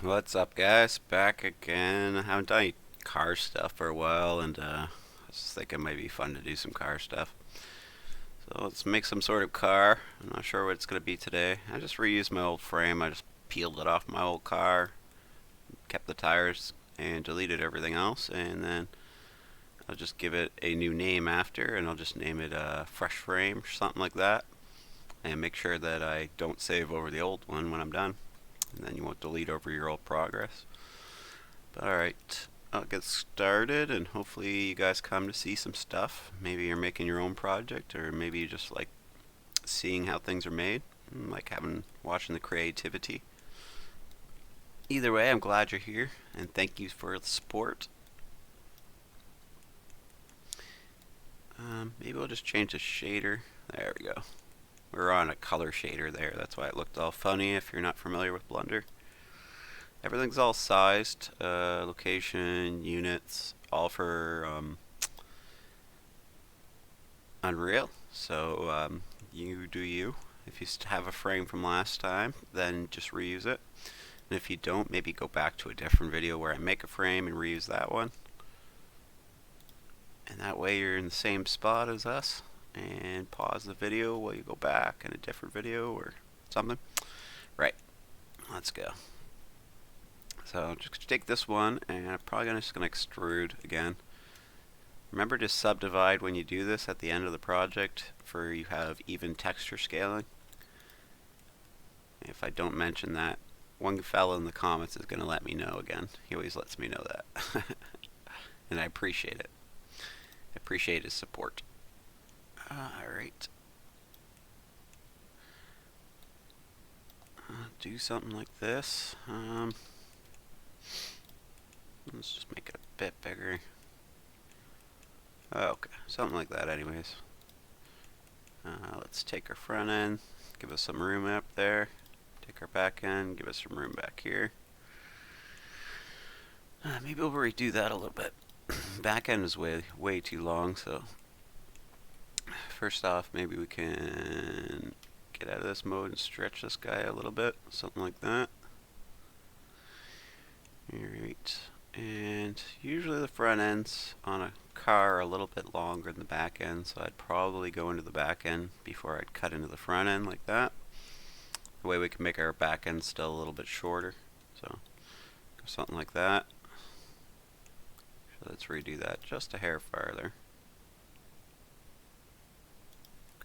What's up, guys? Back again. I haven't done any car stuff for a while, and I was just thinking it might be fun to do some car stuff. So let's make some sort of car. I'm not sure what it's going to be today. I just reused my old frame. I just peeled it off my old car, kept the tires, and deleted everything else, and then I'll just give it a new name after, and I'll just name it Fresh Frame or something like that, and make sure that I don't save over the old one when I'm done, and then you won't delete over your old progress. Alright, I'll get started and hopefully you guys come to see some stuff. Maybe you're making your own project, or maybe you just like seeing how things are made, like watching the creativity. Either way, I'm glad you're here and thank you for the support. Maybe we'll just change the shader. There we go. We're on a color shader there. That's why it looked all funny if you're not familiar with Blender. Everything's all sized, location, units, all for Unreal. So you do you. If you have a frame from last time, then just reuse it. And if you don't, maybe go back to a different video where I make a frame and reuse that one. And that way you're in the same spot as us. And pause the video while you go back in a different video or something. Right, let's go. So I'm just gonna take this one and I'm probably just gonna extrude again. Remember to subdivide when you do this at the end of the project for you have even texture scaling. If I don't mention that, one fellow in the comments is gonna let me know again. He always lets me know that. And I appreciate it. I appreciate his support. Alright. Do something like this. Let's just make it a bit bigger. Okay, something like that anyways. Let's take our front end, give us some room up there. Take our back end, give us some room back here. Maybe we'll redo that a little bit. Back end is way too long, so first off, maybe we can get out of this mode and stretch this guy a little bit, something like that. Alright, and usually the front ends on a car are a little bit longer than the back end, so I'd probably go into the back end before I'd cut into the front end like that. The way we can make our back end still a little bit shorter, so something like that. So let's redo that just a hair farther.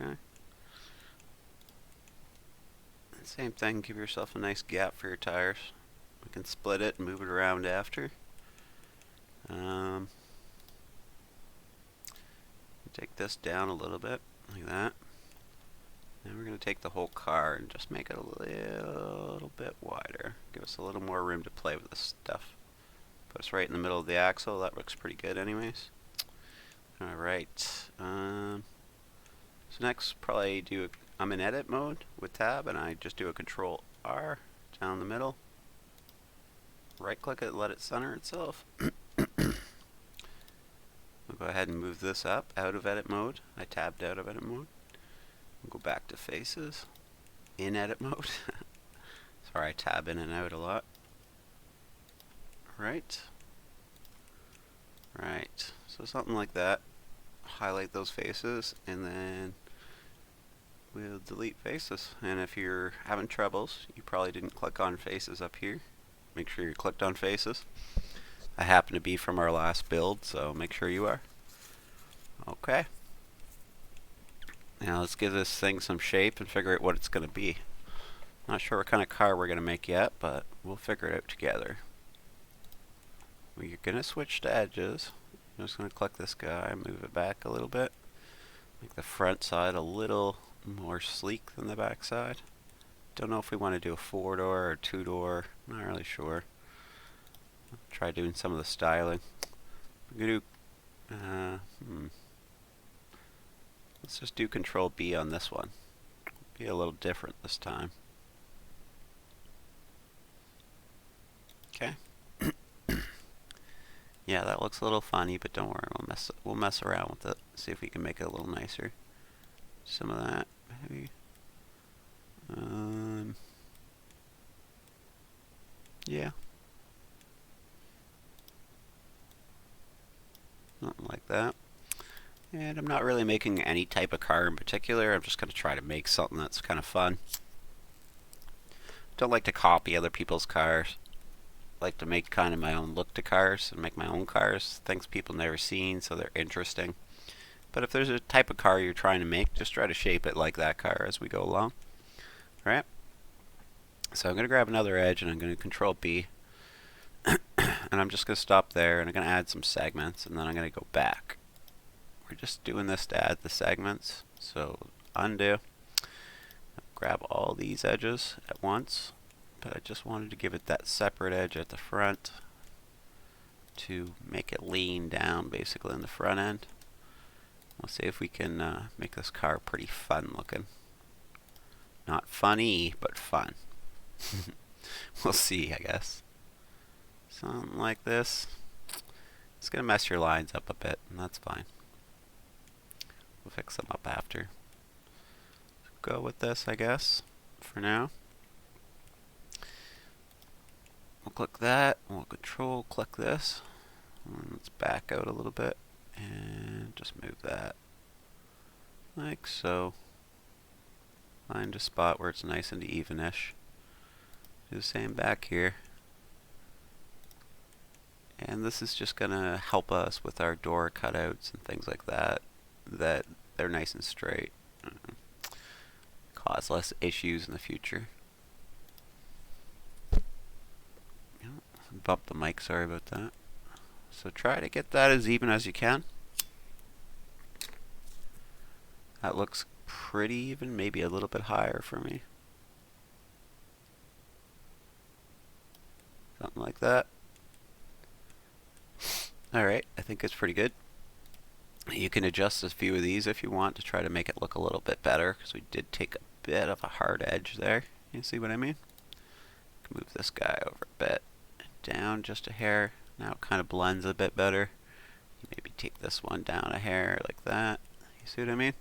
Okay. Same thing, give yourself a nice gap for your tires. We can split it and move it around after. Take this down a little bit, like that. Then we're going to take the whole car and just make it a little bit wider. Give us a little more room to play with this stuff. Put us right in the middle of the axle. That looks pretty good anyways. Alright. So next, probably I'm in edit mode with tab, and I just do a control R down the middle. Right click it, let it center itself. We'll go ahead and move this up out of edit mode. I tabbed out of edit mode. We'll go back to faces in edit mode. Sorry, I tab in and out a lot. Right. Right. So something like that. Highlight those faces and then we'll delete faces. And if you're having troubles, you probably didn't click on faces up here. Make sure you clicked on faces. I happen to be from our last build, so make sure you are. Okay. Now let's give this thing some shape and figure out what it's going to be. Not sure what kind of car we're going to make yet, but we'll figure it out together. We're going to switch to edges. I'm just going to click this guy, move it back a little bit. Make the front side a little more sleek than the back side. Don't know if we want to do a 4-door or 2-door. Not really sure. Try doing some of the styling. We're going to do, let's just do Control B on this one. Be a little different this time. Okay. Yeah, that looks a little funny, but don't worry, we'll mess around with it. See if we can make it a little nicer. Some of that, maybe. Yeah. that. And I'm not really making any type of car in particular. I'm just going to try to make something that's kind of fun. Don't like to copy other people's cars. Like to make kind of my own look to cars and make my own cars, things people never seen, so they're interesting. But if there's a type of car you're trying to make, just try to shape it like that car as we go along. Alright? So I'm going to grab another edge and I'm going to Control B. And I'm just going to stop there and I'm going to add some segments and then I'm going to go back. We're just doing this to add the segments. So undo. Grab all these edges at once. But I just wanted to give it that separate edge at the front to make it lean down basically in the front end. We'll see if we can make this car pretty fun looking. Not funny, but fun. We'll see, I guess. Something like this. It's going to mess your lines up a bit, and that's fine. We'll fix them up after. Go with this, I guess, for now. We'll click that. We'll Control click this. And let's back out a little bit and just move that like so. Find a spot where it's nice and evenish. Do the same back here. And this is just gonna help us with our door cutouts and things like that. That they're nice and straight. Cause less issues in the future. Bump the mic, sorry about that. So try to get that as even as you can. That looks pretty even, maybe a little bit higher for me. Something like that. Alright, I think it's pretty good. You can adjust a few of these if you want to try to make it look a little bit better, because we did take a bit of a hard edge there. You see what I mean? Move this guy over a bit. Down just a hair. Now it kind of blends a bit better. Maybe take this one down a hair like that. You see what I mean?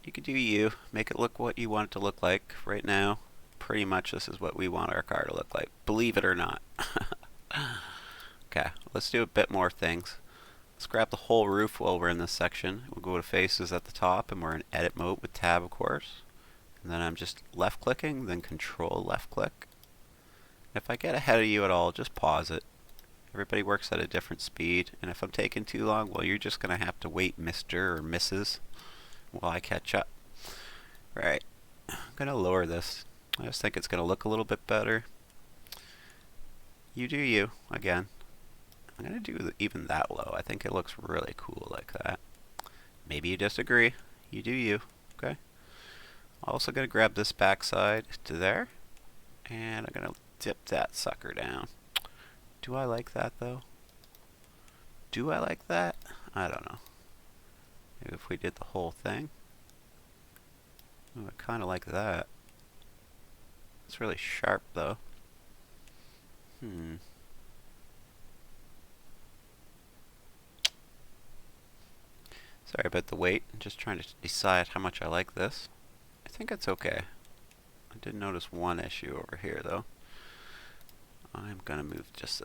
You could do you. Make it look what you want it to look like. Right now, pretty much this is what we want our car to look like. Believe it or not. Okay, let's do a bit more things. Let's grab the whole roof while we're in this section. We'll go to faces at the top and we're in edit mode with tab, of course. And then I'm just left clicking, then Control left click. If I get ahead of you at all, just pause it. Everybody works at a different speed, and if I'm taking too long, well, you're just going to have to wait, Mr. or Mrs. while I catch up. Right. I'm going to lower this. I just think it's going to look a little bit better. You do you, again. I'm going to do even that low. I think it looks really cool like that. Maybe you disagree. You do you. Okay. Also going to grab this backside to there, and I'm going to dip that sucker down. Do I like that though? Do I like that? I don't know. Maybe if we did the whole thing. Oh, I kind of like that. It's really sharp though. Sorry about the wait. I'm just trying to decide how much I like this. I think it's okay. I did notice one issue over here though. I'm gonna move just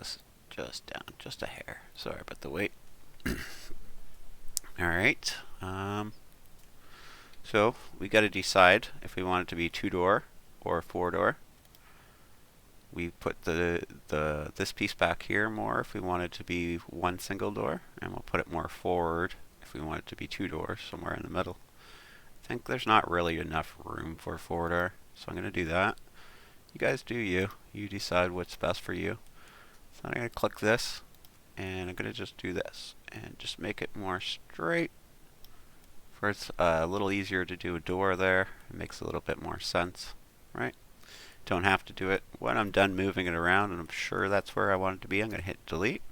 down, just a hair. Sorry about the wait. Alright. So we gotta decide if we want it to be 2-door or 4-door. We put this piece back here more if we want it to be 1 single door, and we'll put it more forward if we want it to be 2 doors, somewhere in the middle. I think there's not really enough room for a 4-door, so I'm gonna do that. You guys do you. You decide what's best for you. So I'm going to click this, and I'm going to just do this, and just make it more straight. For it's a little easier to do a door there. It makes a little bit more sense, right? Don't have to do it. When I'm done moving it around, and I'm sure that's where I want it to be, I'm going to hit delete.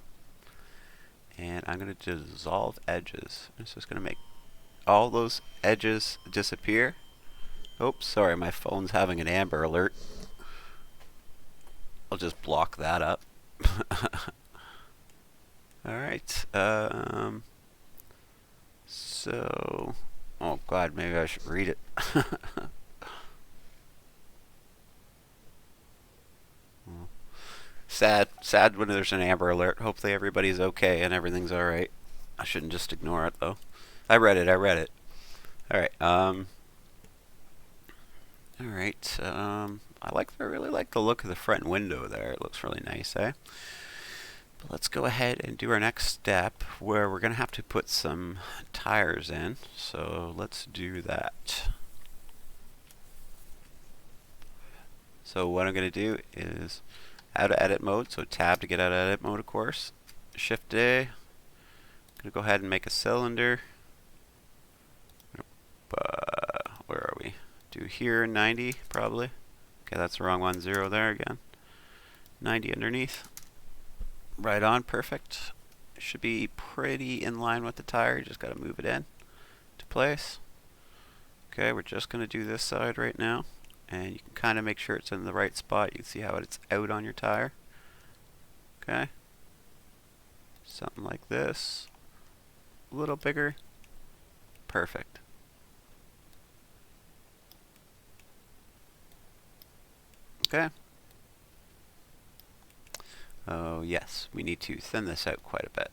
And I'm going to dissolve edges. It's just going to make all those edges disappear. Oops, sorry, my phone's having an Amber Alert. I'll just block that up. Alright, so, oh god, maybe I should read it. Sad when there's an Amber Alert. Hopefully everybody's okay and everything's alright. I shouldn't just ignore it though. I read it. Alright, alright, I really like the look of the front window there. It looks really nice, eh? But let's go ahead and do our next step where we're going to have to put some tires in. So let's do that. So what I'm going to do is out of edit mode, so tab to get out of edit mode, of course. Shift A. I'm going to go ahead and make a cylinder. Where are we? Do here 90 probably. Okay, that's the wrong one. 0 there again. 90 underneath. Right on, perfect. Should be pretty in line with the tire. Just got to move it in to place. Okay, we're just going to do this side right now. And you can kind of make sure it's in the right spot. You can see how it's out on your tire. Okay. Something like this. A little bigger. Perfect. Okay. Oh yes, we need to thin this out quite a bit.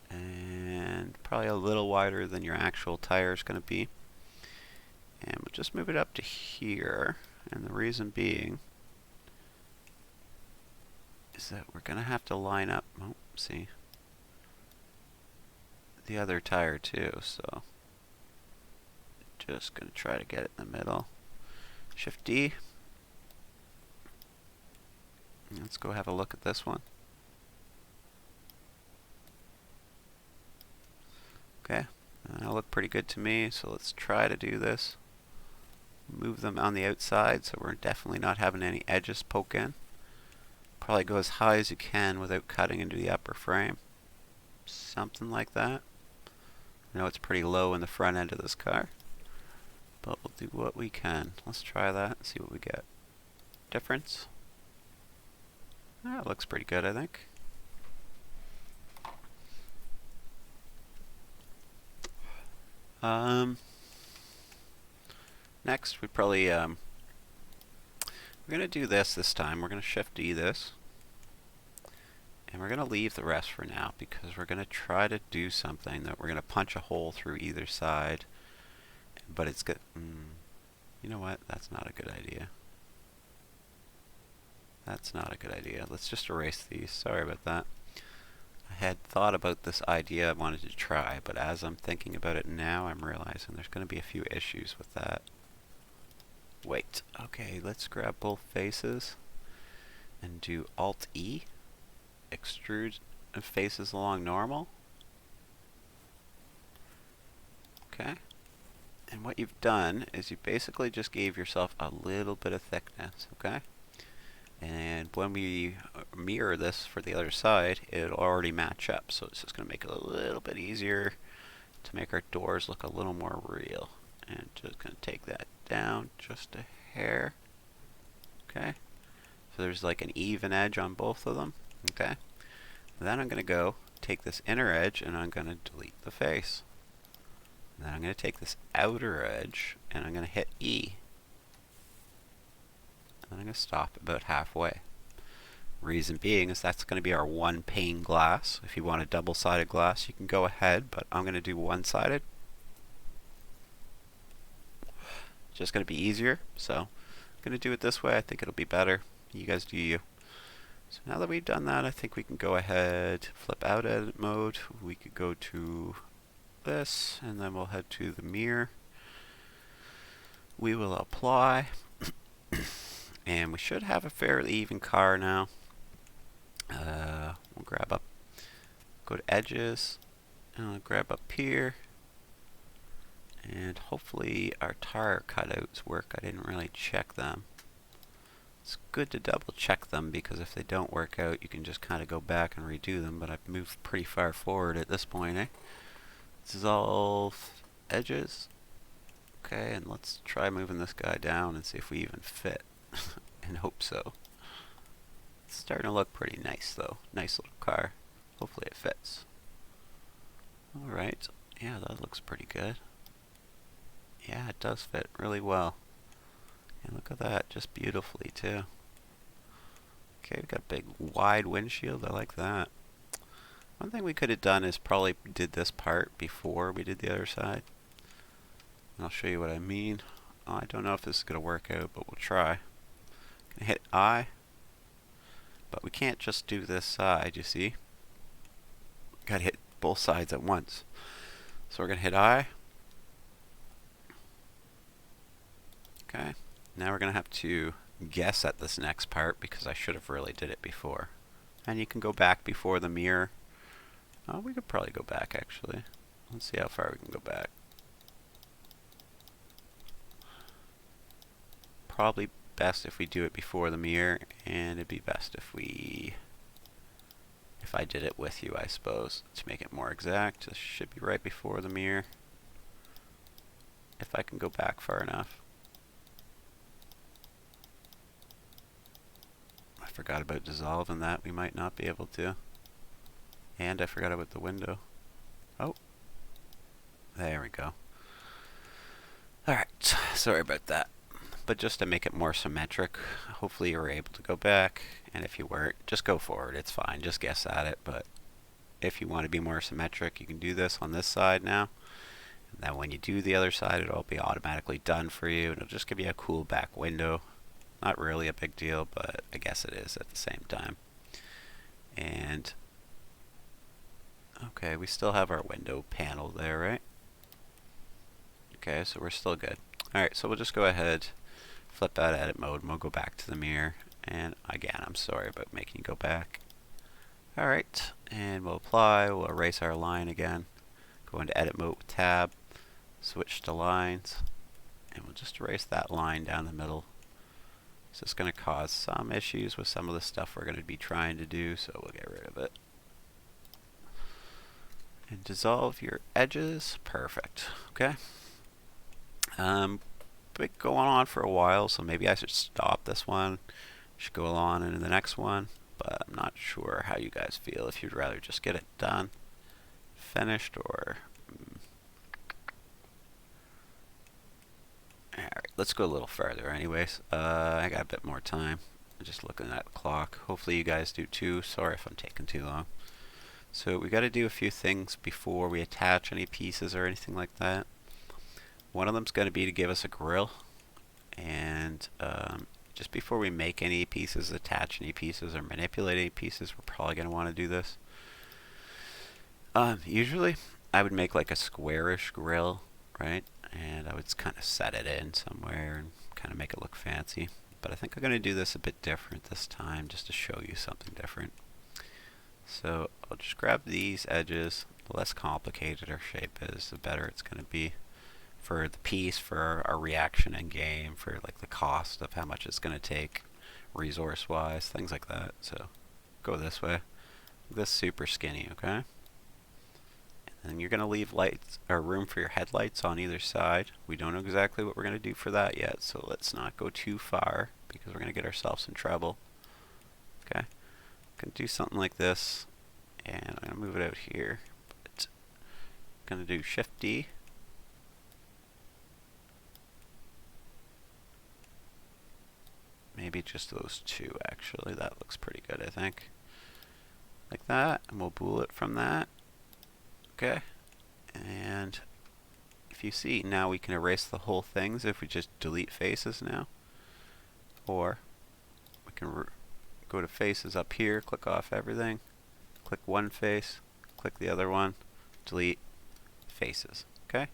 And probably a little wider than your actual tire is going to be. And we'll just move it up to here. And the reason being is that we're going to have to line up, oh, see, the other tire too. So just going to try to get it in the middle. Shift D. Let's go have a look at this one. Okay, that'll look pretty good to me, so let's try to do this. Move them on the outside so we're definitely not having any edges poke in. Probably go as high as you can without cutting into the upper frame. Something like that. I know it's pretty low in the front end of this car, but we'll do what we can. Let's try that and see what we get. Difference? That looks pretty good, I think. Next, we probably we're gonna do this time. We're gonna Shift D this, and we're gonna leave the rest for now because we're gonna try to do something that we're gonna punch a hole through either side. But it's good. You know what? That's not a good idea. That's not a good idea. Let's just erase these. Sorry about that. I had thought about this idea I wanted to try, but as I'm thinking about it now, I'm realizing there's going to be a few issues with that. Wait. Okay, let's grab both faces and do Alt-E. Extrude faces along normal. Okay. And what you've done is you basically just gave yourself a little bit of thickness, okay? And when we mirror this for the other side, it'll already match up. So it's just going to make it a little bit easier to make our doors look a little more real. And just going to take that down just a hair. Okay. So there's like an even edge on both of them. Okay. Then I'm going to go take this inner edge and I'm going to delete the face. And then I'm going to take this outer edge and I'm going to hit E. And I'm going to stop about halfway. Reason being is that's going to be our one pane glass. If you want a double-sided glass, you can go ahead, but I'm going to do one-sided. Just going to be easier, so I'm going to do it this way. I think it'll be better. You guys do you. So now that we've done that, I think we can go ahead, flip out edit mode. We could go to this, and then we'll head to the mirror. We will apply. And we should have a fairly even car now. We'll grab up, go to edges, and I'll grab up here. And hopefully our tire cutouts work. I didn't really check them. It's good to double check them because if they don't work out, you can just kind of go back and redo them. But I've moved pretty far forward at this point, eh? Dissolve edges. Okay, and let's try moving this guy down and see if we even fit. And hope so. It's starting to look pretty nice though. Nice little car. Hopefully it fits. Alright. Yeah, that looks pretty good. Yeah, it does fit really well. And look at that, just beautifully too. Okay, we've got a big wide windshield. I like that. One thing we could have done is probably did this part before we did the other side. And I'll show you what I mean. I don't know if this is going to work out, but we'll try. Gonna hit I, but we can't just do this side, you see. Gotta hit both sides at once. So we're gonna hit I. Okay. Now we're gonna have to guess at this next part because I should have really did it before. And you can go back before the mirror. Oh, we could probably go back actually. Let's see how far we can go back. Probably best if we do it before the mirror, and it'd be best if I did it with you, I suppose, to make it more exact. This should be right before the mirror, if I can go back far enough. I forgot about dissolve and that we might not be able to. And I forgot about the window. Oh, there we go. Alright, sorry about that. But just to make it more symmetric, hopefully you were able to go back, and if you weren't, just go forward, it's fine, just guess at it. But if you want to be more symmetric, you can do this on this side now, and then when you do the other side, it'll be automatically done for you, and it'll just give you a cool back window. Not really a big deal, but I guess it is at the same time. And okay, we still have our window panel there, right? Okay, so we're still good. Alright, so we'll just go ahead, flip out of edit mode, and we'll go back to the mirror. And again, I'm sorry about making you go back. Alright, and we'll apply, we'll erase our line again, go into edit mode with tab, switch to lines, and we'll just erase that line down the middle. So it's going to cause some issues with some of the stuff we're going to be trying to do, so we'll get rid of it. And dissolve your edges, perfect, okay. Been going on for a while, so maybe I should stop this one. Should go on into the next one, but I'm not sure how you guys feel. If you'd rather just get it done, finished, or alright, let's go a little further. Anyways, I got a bit more time. I'm just looking at the clock. Hopefully you guys do too. Sorry if I'm taking too long. So we got to do a few things before we attach any pieces or anything like that. One of them's going to be to give us a grill, and just before we make any pieces, attach any pieces, or manipulate any pieces, we're probably going to want to do this. Usually, I would make like a squarish grill, right? And I would kind of set it in somewhere and kind of make it look fancy. But I think I'm going to do this a bit different this time, just to show you something different. So I'll just grab these edges. The less complicated our shape is, the better it's going to be for the piece, for our reaction in game, for like the cost of how much it's going to take resource wise, things like that. So go this way, this super skinny, okay? And then you're going to leave lights or room for your headlights on either side. We don't know exactly what we're going to do for that yet, so let's not go too far because we're going to get ourselves in trouble. Okay, going to do something like this, and I'm going to move it out here, but I'm going to do Shift D. Maybe just those two, actually. That looks pretty good, I think. Like that, and we'll bool it from that. Okay, and if you see, now we can erase the whole things if we just delete faces now. Or we can go to faces up here, click off everything, click one face, click the other one, delete faces. Okay,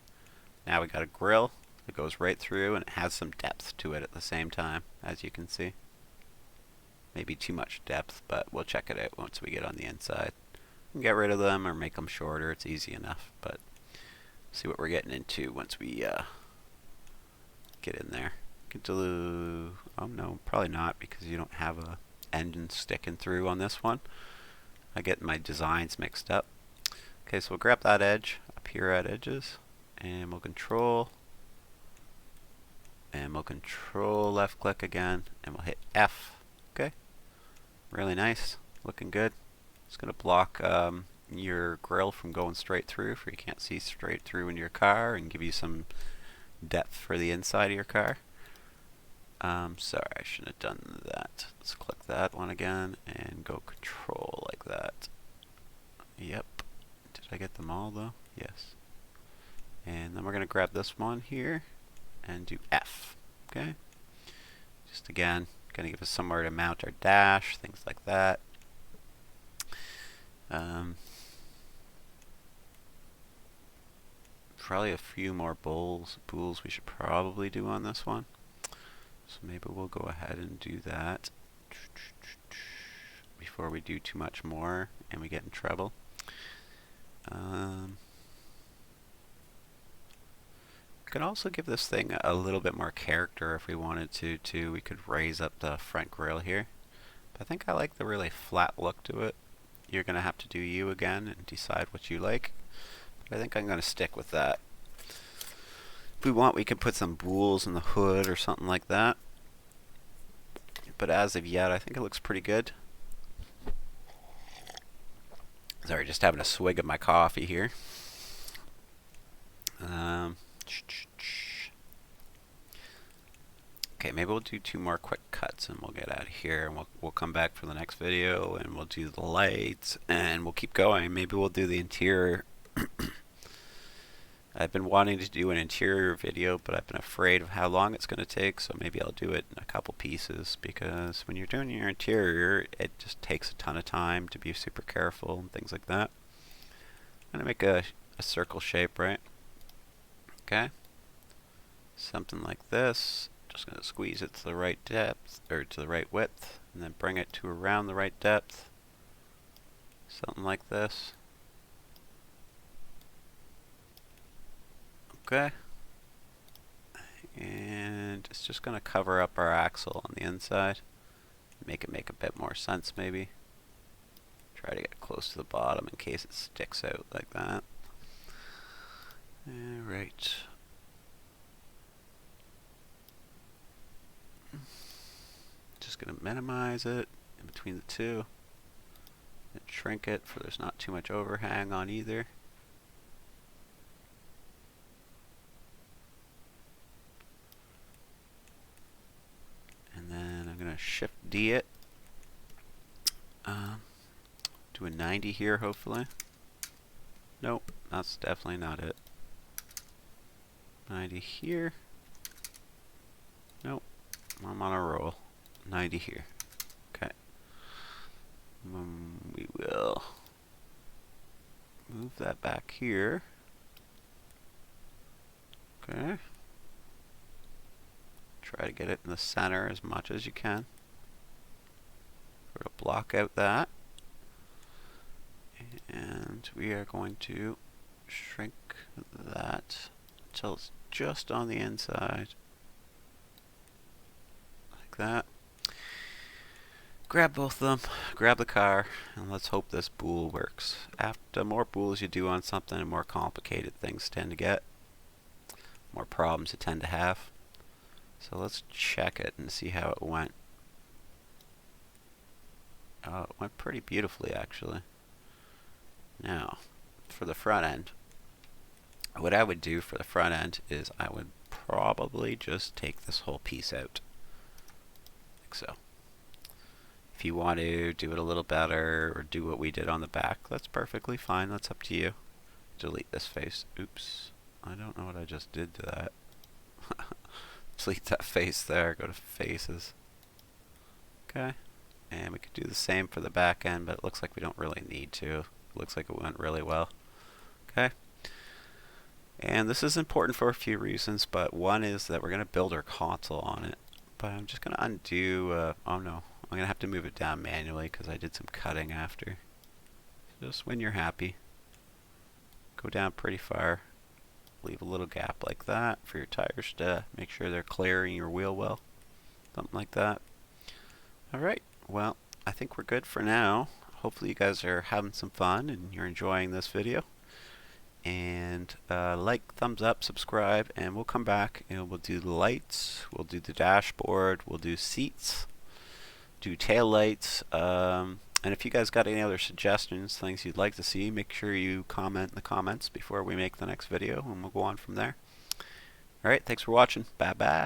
now we got a grill. It goes right through, and it has some depth to it at the same time, as you can see. Maybe too much depth, but we'll check it out once we get on the inside. We can get rid of them or make them shorter, it's easy enough, but see what we're getting into once we get in there. Oh no, probably not, because you don't have a engine sticking through on this one. I get my designs mixed up. Okay, so we'll grab that edge up here at edges, and we'll control left click again, and we'll hit F. Okay, really nice, looking good. It's going to block your grill from going straight through, for you can't see straight through in your car, and give you some depth for the inside of your car. Sorry, I shouldn't have done that. Let's click that one again and go control like that. Yep. Did I get them all though? Yes. And then we're going to grab this one here and do F. Okay. Just again, going to give us somewhere to mount our dash, things like that. Probably a few more bowls we should probably do on this one. So maybe we'll go ahead and do that before we do too much more and we get in trouble. We could also give this thing a little bit more character if we wanted to too. We could raise up the front grille here. But I think I like the really flat look to it. You're going to have to do you again and decide what you like. But I think I'm going to stick with that. If we want, we can put some bools in the hood or something like that. But as of yet, I think it looks pretty good. Sorry, just having a swig of my coffee here. Okay, maybe we'll do 2 more quick cuts and we'll get out of here, and we'll come back for the next video and we'll do the lights and we'll keep going. Maybe we'll do the interior. I've been wanting to do an interior video, but I've been afraid of how long it's going to take, so maybe I'll do it in a couple pieces, because when you're doing your interior, it just takes a ton of time to be super careful and things like that. I'm going to make a circle shape, right? Okay. Something like this. Just going to squeeze it to the right depth, or to the right width, and then bring it to around the right depth. Something like this. Okay. And it's just going to cover up our axle on the inside. Make it make a bit more sense maybe. Try to get close to the bottom in case it sticks out like that. Alright. Just going to minimize it in between the two. And shrink it so there's not too much overhang on either. And then I'm going to Shift D it. Do a 90 here, hopefully. Nope, that's definitely not it. 90 here. Nope, I'm on a roll. 90 here. Okay. We will move that back here. Okay. Try to get it in the center as much as you can. We're going to block out that. And we are going to shrink that until it's just on the inside. Like that. Grab both of them, grab the car, and let's hope this bool works. The more bools you do on something, the more complicated things tend to get. More problems you tend to have. So let's check it and see how it went. Oh, it went pretty beautifully actually. Now, for the front end, what I would do for the front end is I would probably just take this whole piece out. Like so. If you want to do it a little better or do what we did on the back, that's perfectly fine. That's up to you. Delete this face. Oops. I don't know what I just did to that. Delete that face there. Go to faces. Okay. And we could do the same for the back end, but it looks like we don't really need to. It looks like it went really well. Okay. And this is important for a few reasons, but one is that we're going to build our console on it. But I'm just going to undo, oh no, I'm going to have to move it down manually because I did some cutting after. So just when you're happy, go down pretty far. Leave a little gap like that for your tires to make sure they're clearing your wheel well. Something like that. Alright, well, I think we're good for now. Hopefully you guys are having some fun and you're enjoying this video. And like, thumbs up, subscribe, and we'll come back and we'll do the lights, we'll do the dashboard, we'll do seats, do tail lights. And if you guys got any other suggestions, things you'd like to see, make sure you comment in the comments before we make the next video, and we'll go on from there. Alright, thanks for watching. Bye bye.